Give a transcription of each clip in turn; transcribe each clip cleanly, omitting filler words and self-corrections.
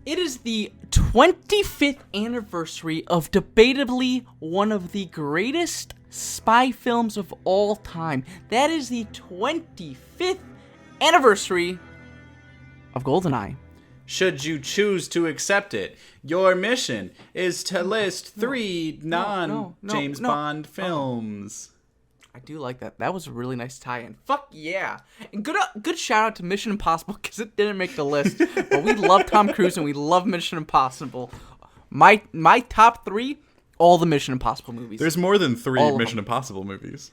It is the 25th anniversary of debatably one of the greatest spy films of all time. That is the 25th anniversary of GoldenEye. Should you choose to accept it, your mission is to list three non-James Bond films. I do like that. That was a really nice tie-in. Fuck yeah. And good shout out to Mission Impossible because it didn't make the list. But we love Tom Cruise and we love Mission Impossible. My top 3, all the Mission Impossible movies. There's more than 3 Mission Impossible movies.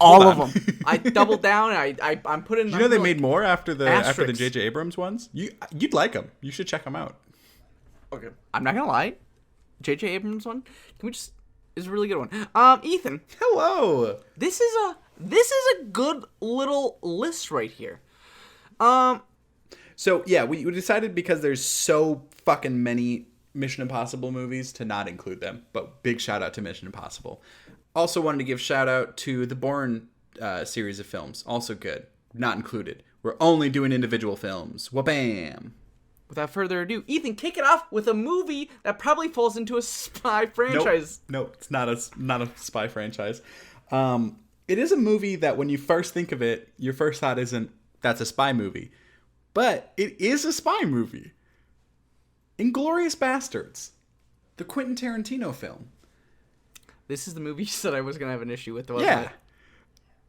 All of them. I doubled down. I'm putting. You know they made more after the J.J. Abrams ones. You'd like them. You should check them out. Okay. I'm not gonna lie. J.J. Abrams one. Can we just? Is a really good one. Ethan. Hello. This is a good little list right here. So yeah, we decided because there's so fucking many Mission Impossible movies to not include them. But big shout out to Mission Impossible. Also wanted to give shout out to the Bourne series of films. Also good. Not included. We're only doing individual films. Wha-bam. Without further ado, Ethan, kick it off with a movie that probably falls into a spy franchise. Nope, it's not a spy franchise. It is a movie that when you first think of it, your first thought isn't, that's a spy movie. But it is a spy movie. Inglourious Basterds. The Quentin Tarantino film. This is the movie you said I was going to have an issue with, wasn't yeah. it?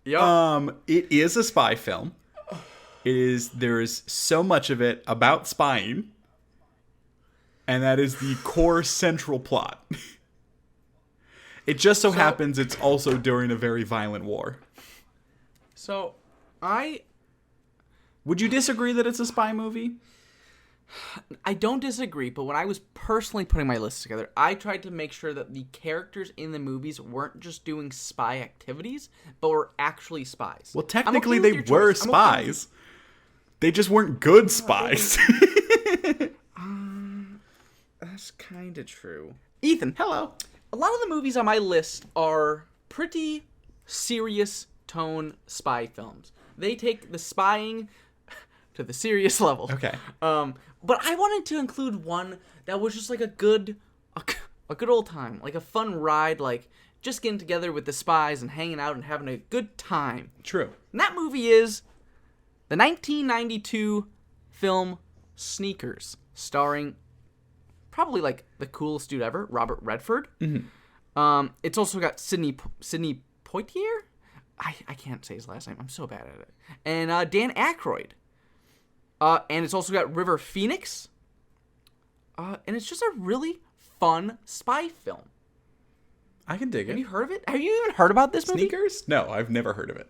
Yep. It is a spy film. There is so much of it about spying, and that is the core central plot. It just so happens it's also during a very violent war. So, Would you disagree that it's a spy movie? I don't disagree, but when I was personally putting my list together, I tried to make sure that the characters in the movies weren't just doing spy activities, but were actually spies. Well, technically they were spies. They just weren't good spies. That's kind of true. Ethan, hello. A lot of the movies on my list are pretty serious tone spy films. They take the spying to the serious level. Okay. But I wanted to include one that was just like a good old time, like a fun ride, like just getting together with the spies and hanging out and having a good time. True. And that movie is the 1992 film Sneakers, starring probably like the coolest dude ever, Robert Redford. Mm-hmm. It's also got Sidney Poitier. I can't say his last name. I'm so bad at it. And Dan Aykroyd. And it's also got River Phoenix. And it's just a really fun spy film. I can dig it. Have you heard of it? Have you even heard about this movie? Sneakers? No, I've never heard of it.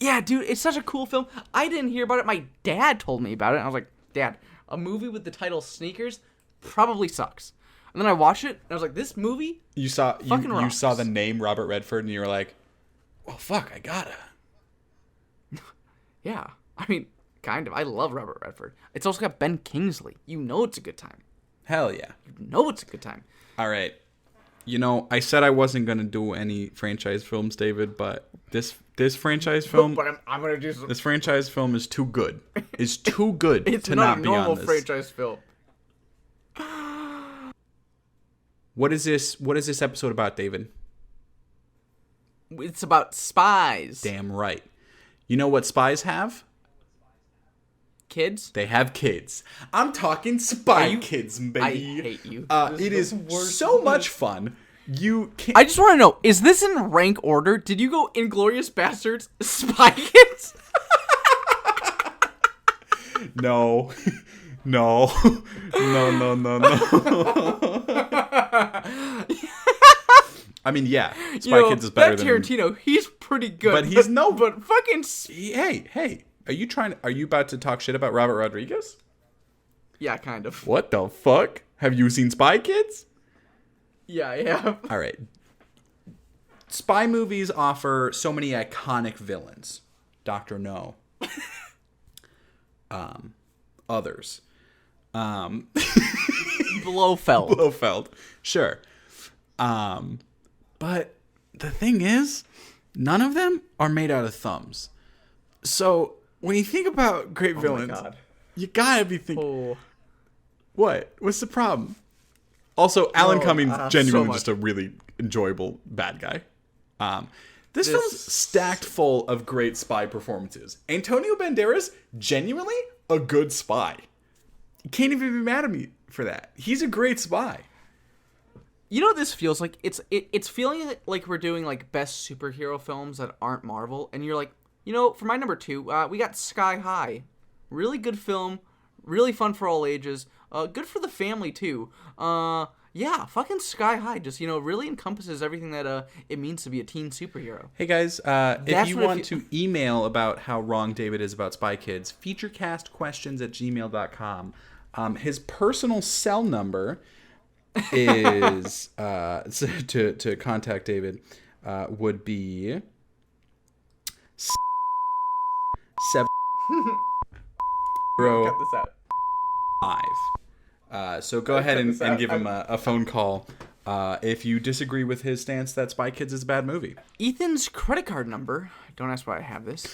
Yeah, dude, it's such a cool film. I didn't hear about it. My dad told me about it. And I was like, Dad, a movie with the title Sneakers probably sucks. And then I watched it, and I was like, this movie you saw the name Robert Redford, and you were like, well, fuck, I gotta. Yeah, I mean, kind of. I love Robert Redford. It's also got Ben Kingsley. You know it's a good time. Hell yeah. You know it's a good time. All right. You know, I said I wasn't going to do any franchise films, David, but this franchise film... But I'm going to do some... This franchise film is too good. It's too good it's to not not be on this. It's not a normal franchise film. What is this episode about, David? It's about spies. Damn right. You know what spies have? Kids? They have kids. I'm talking spy kids, baby. I hate you. It is so much fun. You can't... I just want to know, is this in rank order? Did you go Inglourious Basterds, Spy Kids? No. No. No. I mean, yeah. Spy Kids is better than... Tarantino, he's pretty good. But he's no... But fucking... Hey. Are you about to talk shit about Robert Rodriguez? Yeah, kind of. What the fuck? Have you seen Spy Kids? Yeah, I have. All right. Spy movies offer so many iconic villains. Dr. No. Others. Blofeld. Sure. But the thing is, none of them are made out of thumbs. So when you think about great villains, you gotta be thinking. What? What's the problem? Also, Alan Cummings, genuinely so just a really enjoyable bad guy. This film's stacked full of great spy performances. Antonio Banderas, genuinely a good spy. You can't even be mad at me for that. He's a great spy. You know what this feels like? It's feeling like we're doing like best superhero films that aren't Marvel, and you're like, you know, for my number 2, we got Sky High. Really good film, really fun for all ages. Good for the family too. Yeah, fucking Sky High just, really encompasses everything that it means to be a teen superhero. Hey guys, if you want to email about how wrong David is about Spy Kids, featurecastquestions@gmail.com. His personal cell number is to contact David would be 7 Cut this out. 5. So go ahead and give him a phone call if you disagree with his stance that Spy Kids is a bad movie. Ethan's credit card number, don't ask why I have this,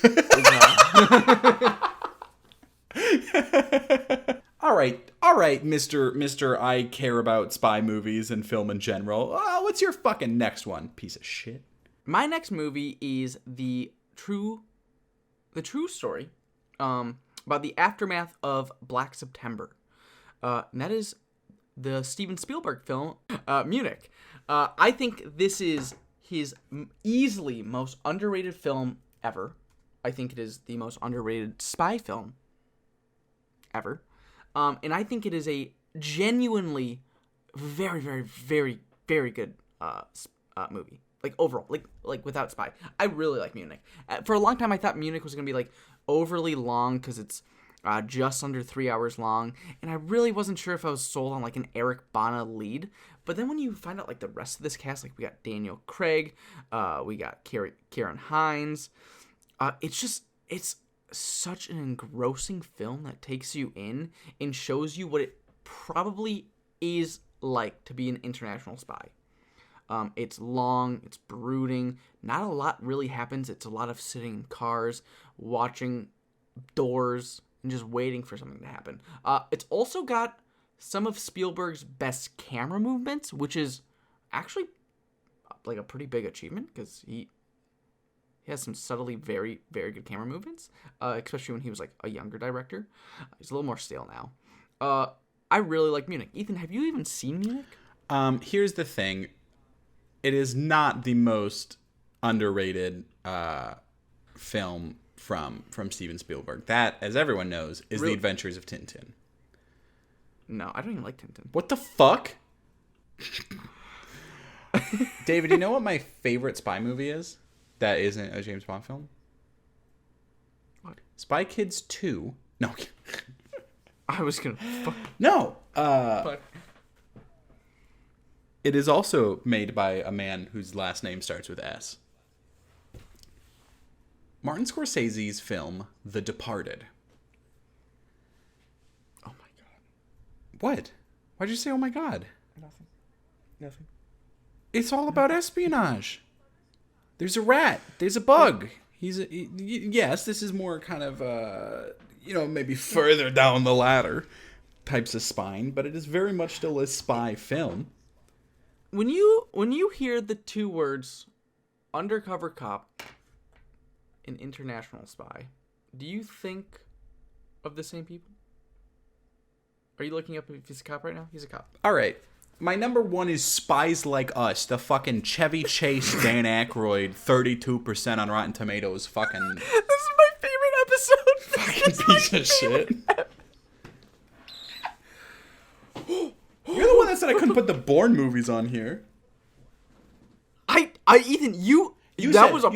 All right, Mr. I care about spy movies and film in general. What's your fucking next one, piece of shit? My next movie is the true story about the aftermath of Black September. And that is the Steven Spielberg film, Munich. I think this is his easily most underrated film ever. I think it is the most underrated spy film ever. And I think it is a genuinely very, very, very, very good movie. Like, overall. Like without spy. I really like Munich. For a long time, I thought Munich was going to be, like, overly long because it's just under 3 hours long. And I really wasn't sure if I was sold on, like, an Eric Bana lead. But then when you find out, like, the rest of this cast, like, we got Daniel Craig, we got Karen Hines. It's such an engrossing film that takes you in and shows you what it probably is like to be an international spy. It's long, it's brooding, not a lot really happens. It's a lot of sitting in cars, watching doors, and just waiting for something to happen. It's also got some of Spielberg's best camera movements, which is actually like a pretty big achievement because he has some subtly very, very good camera movements, especially when he was like a younger director. He's a little more stale now. I really like Munich. Ethan, have you even seen Munich? Here's the thing. It is not the most underrated film from Steven Spielberg. That, as everyone knows, is The Adventures of Tintin. No, I don't even like Tintin. What the fuck? David, you know what my favorite spy movie is? That isn't a James Bond film? What? Spy Kids 2. No. I was gonna... No. Fuck. It is also made by a man whose last name starts with S. Martin Scorsese's film, The Departed. Oh my god. What? Why'd you say, oh my god? Nothing. It's all about espionage. There's a rat. There's a bug. Yes, this is more kind of, maybe further down the ladder types of spine, but it is very much still a spy film. When you hear the two words undercover cop and international spy, do you think of the same people? Are you looking up if he's a cop right now? He's a cop. All right. My number 1 is Spies Like Us, the fucking Chevy Chase Dan Aykroyd 32% on Rotten Tomatoes fucking... This is my favorite episode. Fucking piece of shit. You're the one that said I couldn't put the Bourne movies on here. Ethan, that was a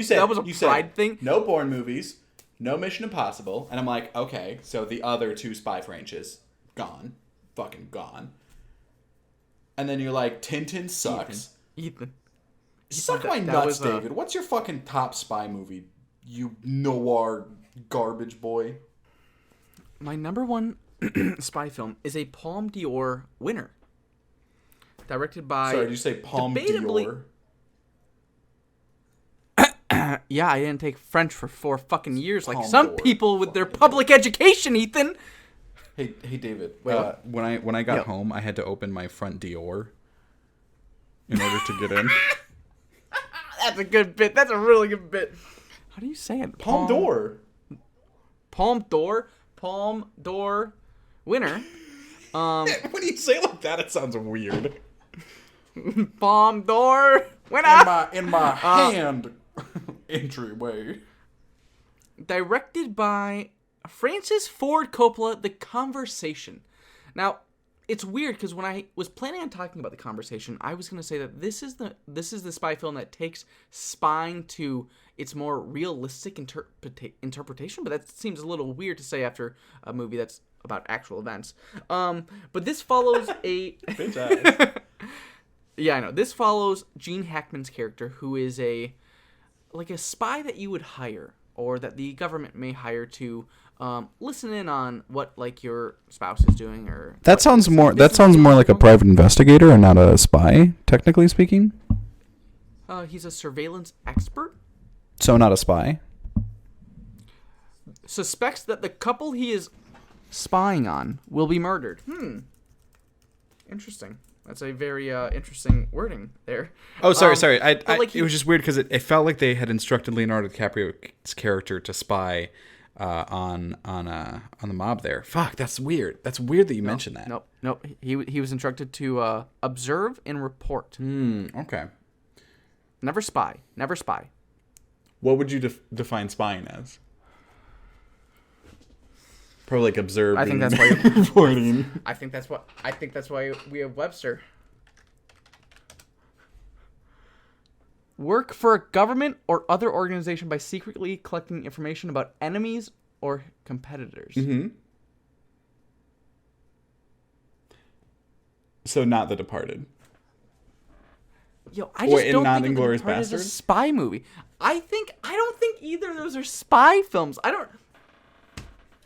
pride thing. No Bourne movies, no Mission Impossible, and I'm like, okay, so the other 2 spy franchises gone, fucking gone. And then you're like, Tintin sucks. Ethan. Suck my nuts, David. What's your fucking top spy movie? You noir garbage boy. My number 1 spy film is a Palme d'Or winner. Directed by... Sorry, did you say Palme d'Or? Yeah, I didn't take French for 4 fucking years like Palme some d'Or. people with their public education, Ethan. Hey, David. Wait, what? When I got Yep. home, I had to open my front door in order to get in. That's a good bit. That's a really good bit. How do you say it? Palm door. Palm door. Palm door. Winner. When you say it like that, it sounds weird. Palm door. Winner. In my hand entryway. Directed by Francis Ford Coppola, The Conversation. Now, it's weird because when I was planning on talking about The Conversation, I was going to say that this is the spy film that takes spying to its more realistic interpretation, but that seems a little weird to say after a movie that's about actual events. But this follows a Bitch ass. Yeah, I know. This follows Gene Hackman's character, who is a spy that you would hire, or that the government may hire to listen in on what like your spouse is doing, or That sounds more like a private investigator and not a spy, technically speaking. He's a surveillance expert. So not a spy. Suspects that the couple he is spying on will be murdered. Interesting. That's a very interesting wording there. Oh, sorry. like it was just weird because it felt like they had instructed Leonardo DiCaprio's character to spy on the mob there. Fuck, that's weird. That's weird that you mentioned that. Nope. He was instructed to observe and report. Okay. Never spy. What would you define spying as? Probably like observing. I think that's why reporting. I think that's why we have Webster. Work for a government or other organization by secretly collecting information about enemies or competitors. Mm-hmm. So not The Departed. Yo, I just in don't Not think Inglourious The Departed is a Basterds? spy movie. I don't think either of those are spy films. I don't.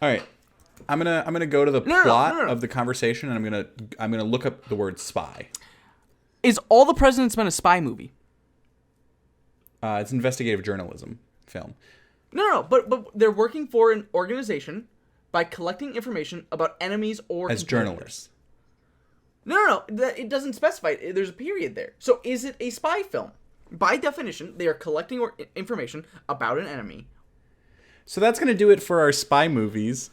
All right. I'm gonna go to the No. plot of The Conversation, and I'm gonna look up the word spy. Is All the President's Men a spy movie? It's an investigative journalism film. No. But they're working for an organization by collecting information about enemies or As competitors. journalists. No. It doesn't specify. There's a period there. So is it a spy film? By definition, they are collecting information about an enemy. So that's gonna do it for our spy movies.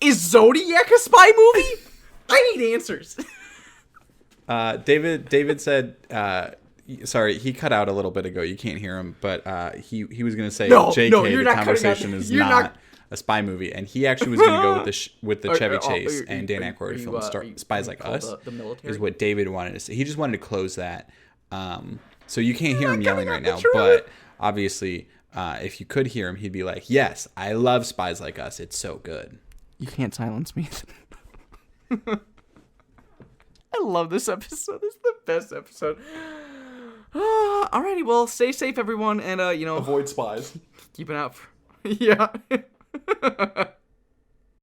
Is Zodiac a spy movie? I need answers. David said, sorry, he cut out a little bit ago. You can't hear him, but he was gonna say, JK, you're The not Conversation is not a spy movie, and he actually was gonna go with the Chevy Chase and Dan Aykroyd film Spies Like Us. The military? Is what David wanted to say. He just wanted to close that. So you can't hear him yelling right now, trailer. but obviously, if you could hear him, he'd be like, "Yes, I love Spies Like Us. It's so good." You can't silence me. I love this episode. This is the best episode. Alrighty, well, stay safe, everyone, and Avoid spies. keep an eye out for... Yeah.